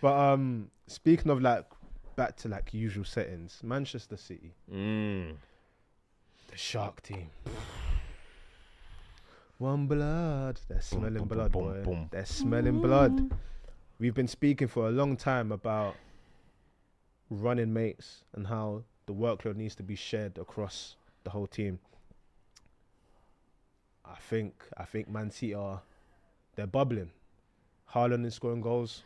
But speaking of like back to like usual settings, Manchester City, the Shark team. One blood. They're smelling blood, boy. They're smelling blood. We've been speaking for a long time about running mates and how the workload needs to be shared across the whole team. I think Man City they're bubbling. Haaland is scoring goals.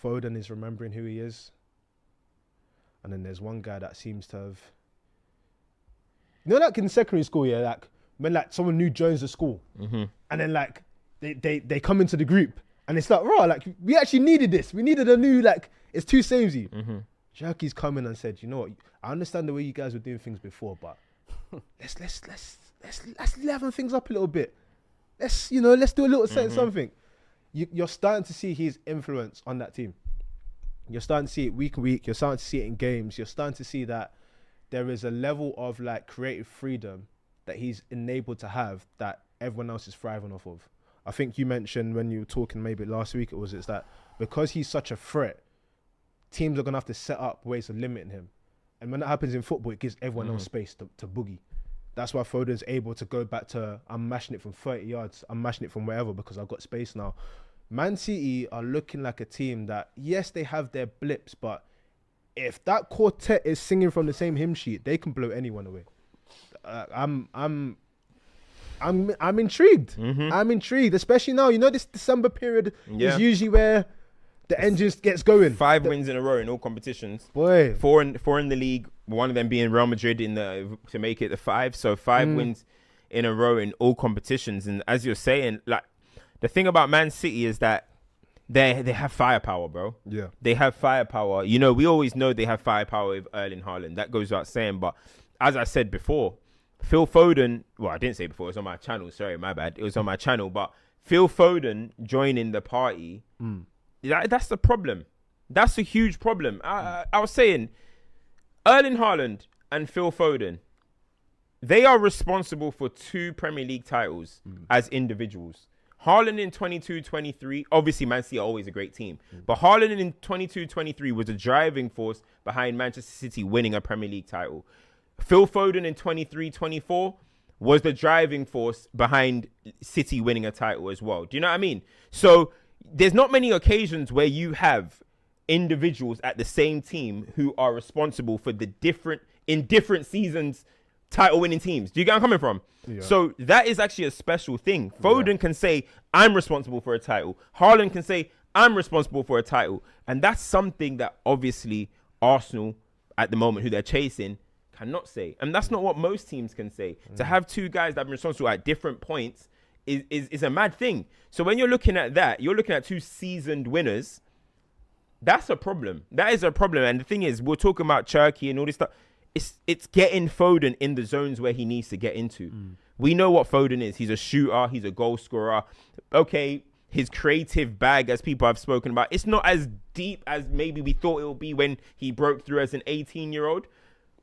Foden is remembering who he is. And then there's one guy that seems to have... You know, like in secondary school, yeah, like when like someone new joins the school and then like they come into the group and it's like, right, like we actually needed this. We needed a new, like, it's too samey. Cherki's come in and said, you know what, I understand the way you guys were doing things before, but let's level things up a little bit. Let's do a little something. You're starting to see his influence on that team. You're starting to see it week and week. You're starting to see it in games. You're starting to see that there is a level of like creative freedom that he's enabled to have that everyone else is thriving off of. I think you mentioned when you were talking maybe last week, it's that because he's such a threat, teams are going to have to set up ways of limiting him. And when that happens in football, it gives everyone else space to boogie. That's why Foden's able to go back to, I'm mashing it from 30 yards. I'm mashing it from wherever because I've got space now. Man City are looking like a team that, yes, they have their blips, but if that quartet is singing from the same hymn sheet, they can blow anyone away. I'm intrigued. I'm intrigued, especially now. You know, this December period is usually where the engine gets going. 5 wins in a row in all competitions. Boy, four in the league. One of them being Real Madrid to make it the 5. So 5 wins in a row in all competitions. And as you're saying, like the thing about Man City is that they have firepower, bro. Yeah, they have firepower. You know, we always know they have firepower with Erling Haaland. That goes without saying. But as I said before, Phil Foden. Well, I didn't say before. It was on my channel. Sorry, my bad. It was on my channel. But Phil Foden joining the party. That's the problem. That's a huge problem. I was saying, Erling Haaland and Phil Foden, they are responsible for 2 Premier League titles as individuals. Haaland in 22-23, obviously Man City are always a great team, but Haaland in 22-23 was a driving force behind Manchester City winning a Premier League title. Phil Foden in 23-24 was the driving force behind City winning a title as well. Do you know what I mean? So there's not many occasions where you have individuals at the same team who are responsible for in different seasons title winning teams. Do you get where I'm coming from? Yeah. So that is actually a special thing. Foden can say, I'm responsible for a title. Haaland can say, I'm responsible for a title. And that's something that obviously Arsenal at the moment, who they're chasing, cannot say. And that's not what most teams can say. To have 2 guys that have been responsible at different points is a mad thing. So when you're looking at that, you're looking at 2 seasoned winners. That's a problem. That is a problem. And the thing is, we're talking about Cherki and all this stuff. It's getting Foden in the zones where he needs to get into. We know what Foden is. He's a shooter. He's a goal scorer. Okay, his creative bag, as people have spoken about, it's not as deep as maybe we thought it would be when he broke through as an 18-year-old.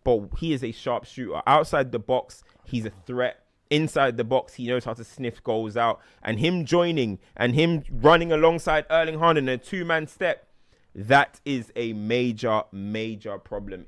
But he is a sharp shooter. Outside the box, he's a threat. Inside the box, he knows how to sniff goals out. And him joining and him running alongside Erling Haaland in a 2-man step, that is a major, major problem.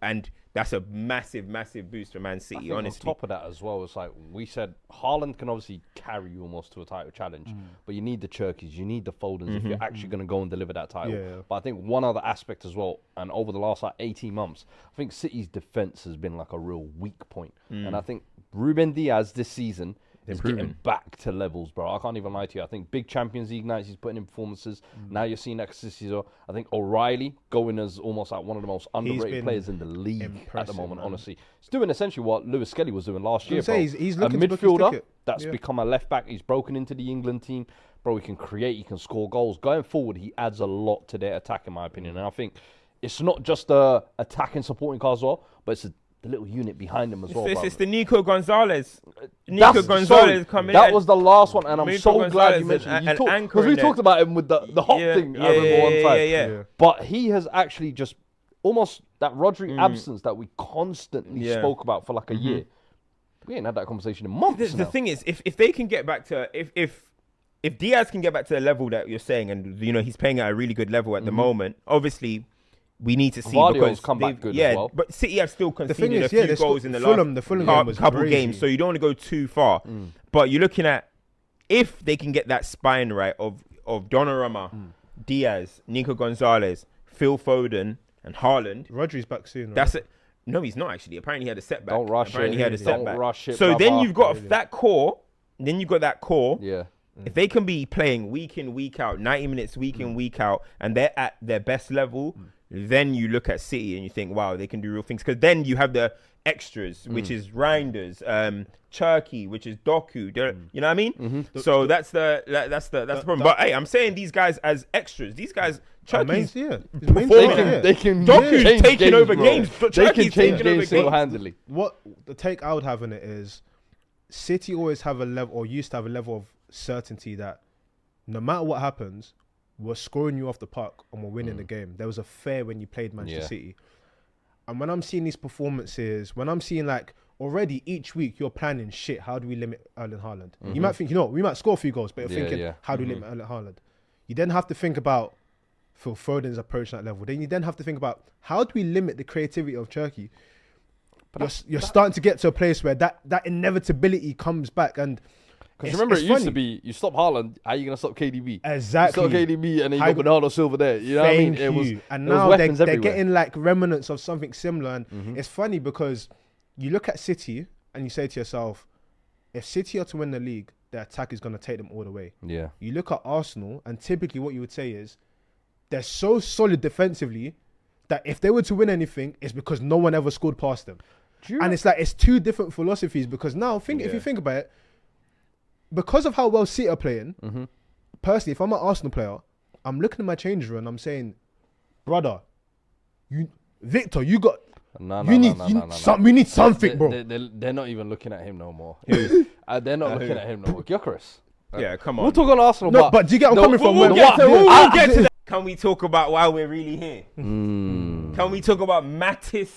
And that's a massive, massive boost for Man City, honestly. On top of that as well, it's like we said, Haaland can obviously carry you almost to a title challenge, but you need the Cherkis, you need the Fodens if you're actually going to go and deliver that title. Yeah. But I think one other aspect as well, and over the last 18 months, I think City's defence has been like a real weak point. And I think Ruben Diaz this season is getting back to levels, bro. I can't even lie to you. I think big Champions League nights, he's putting in performances. Now you're seeing that consistency. I think O'Reilly going as almost like one of the most underrated players in the league at the moment, honestly. He's doing essentially what Lewis Skelly was doing last year, bro. He's a midfielder that's become a left back. He's broken into the England team. Bro, he can create, he can score goals. Going forward, he adds a lot to their attack, in my opinion. And I think it's not just the attacking supporting cars as well, but it's the little unit behind him as well. It's the Nico Gonzalez. Coming. That was the last one, and I'm so glad you mentioned it. Because we talked about him with the hot thing. I remember one time. Yeah. But he has actually just almost that Rodri absence that we constantly spoke about for like a year. We ain't had that conversation in months. The thing is, if they can get back to if if Diaz can get back to the level that you're saying, and he's playing at a really good level at the moment, obviously we need to see Vardio's come back good as well. But City have still conceded a is, few goals in the Fulham game was couple crazy. games, so you don't want to go too far. But you're looking at if they can get that spine right of Donnarumma, Diaz, Nico Gonzalez, Phil Foden, and Haaland. Rodri's back soon. Right? That's it. No, he's not actually. Apparently, he had a setback. Don't rush Apparently, it. he had a setback. Don't rush it, so brother. then you've got that core. Then you've got that core. Yeah. If they can be playing week in, week out, 90 minutes week in, week out, and they're at their best level, then you look at City and you think, wow, they can do real things. Because then you have the extras, which is Reinders, Cherki, which is Doku. You know what I mean? So that's the problem. But hey, I'm saying these guys as extras. These guys, Cherki's They can Doku's change taking games, over bro. games. They can change games single-handedly. What the take I would have in it is, City always have a level, or used to have a level of certainty that no matter what happens, we're scoring you off the park and we're winning the game. There was a fear when you played Manchester City. And when I'm seeing these performances, when I'm seeing like already each week you're planning, shit, how do we limit Erling Haaland? You might think, we might score a few goals, but you're thinking, how do we limit Erling Haaland? You then have to think about Phil Foden's approach at that level. Then you then have to think about, how do we limit the creativity of Cherki? You're starting to get to a place where that inevitability comes back. And because remember, it used to be, you stop Haaland, how are you going to stop KDB? Exactly. You stop KDB and then you got Bernardo Silva there. You know what I mean? It was, and now they're getting like remnants of something similar. And it's funny because you look at City and you say to yourself, if City are to win the league, their attack is going to take them all the way. Yeah. You look at Arsenal and typically what you would say is, they're so solid defensively that if they were to win anything, it's because no one ever scored past them. And it's like, it's two different philosophies because now, if you think about it, because of how well City are playing, personally, if I'm an Arsenal player, I'm looking at my change room and I'm saying, brother, Victor, you got... we need something, bro. They're not even looking at him no more. They're not looking at him no more. Gyökeres. Yeah, come on. We'll talk on Arsenal. No, but do you get what I'm coming from? We'll get to that. Can we talk about why we're really here? Can we talk about Mattis,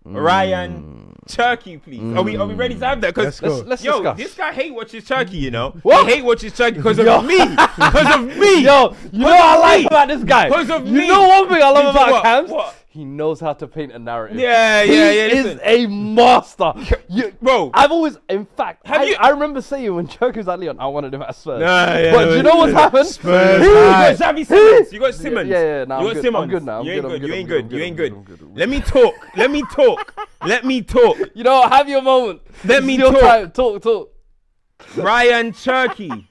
Ryan, Cherki, please? Are we ready to have that? Because let's discuss. This guy hate watches Cherki, you know. What? He hate watches Cherki because of me. Because of me. Yo, you know what I like about this guy? Because of me. You know one thing I love about Camps? What? He knows how to paint a narrative. Yeah. He is a master. Bro, I've always, in fact, I remember saying when Cherki was at Leon, I wanted him at Spurs. But you know what's happened? Spurs. You got Xavi Simmons. You got Simmons. Yeah. Nah, you got Simmons. I'm good now. You ain't good. Let me talk. Let me talk. You know, have your moment. Let me talk. Talk. Ryan Cherki.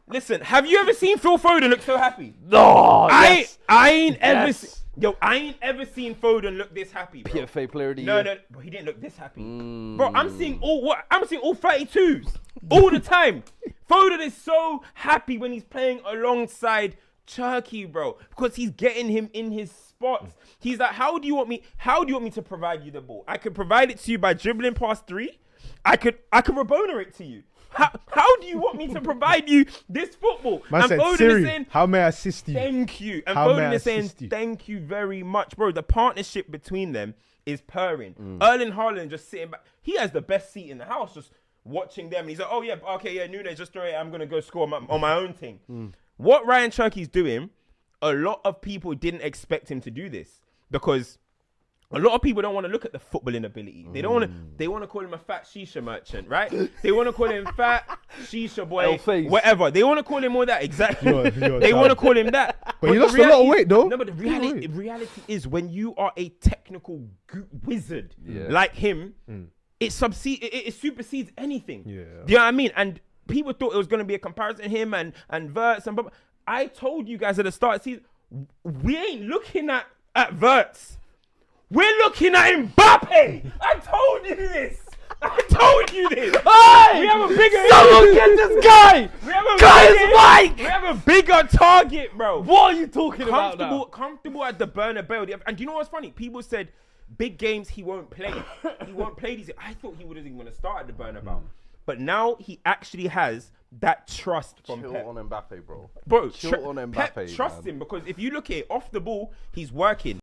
Listen, have you ever seen Phil Foden look so happy? No. I ain't ever seen. Yo, I ain't ever seen Foden look this happy, bro. PFA player of the year. No, but he didn't look this happy. Bro, I'm seeing all 32s all the time. Foden is so happy when he's playing alongside Cherki, bro, because he's getting him in his spots. He's like, how do you want me to provide you the ball? I could provide it to you by dribbling past three. I could Rabona it to you. How do you want me to provide you this football? Man and said, Foden Siri, is saying, how may I assist you? Thank you. And How may Foden I is saying, assist you? thank you very much, bro. The partnership between them is purring. Erling Haaland just sitting back. He has the best seat in the house, just watching them. And he's like, oh, yeah, okay, yeah, Nunes, just throw it. I'm going to go score on my own thing. What Ryan Cherki's doing, a lot of people didn't expect him to do this because a lot of people don't want to look at the footballing ability. They don't want to. They want to call him a fat shisha merchant, right? They want to call him fat shisha boy, whatever. They want to call him all that. Exactly. They want to call him that. But he lost a lot of weight, though. No, but the reality is, when you are a technical wizard like him, it supersedes anything. Yeah. Do you know what I mean? And people thought it was going to be a comparison him and Verts and blah, blah. I told you guys at the start of the season, we ain't looking at Verts. We're looking at Mbappe. I told you this. Hey! We have a bigger. Someone get this guy. We have a bigger target, bro. What are you talking about now? Comfortable at the Bernabeu. And do you know what's funny? People said big games he won't play. He won't play these. I thought he wasn't even going to start at the Bernabeu. But now he actually has that trust from Pep. Chill on Mbappe, bro. Bro, Chill on Mbappe. Pep trusts him because if you look at it, off the ball, he's working.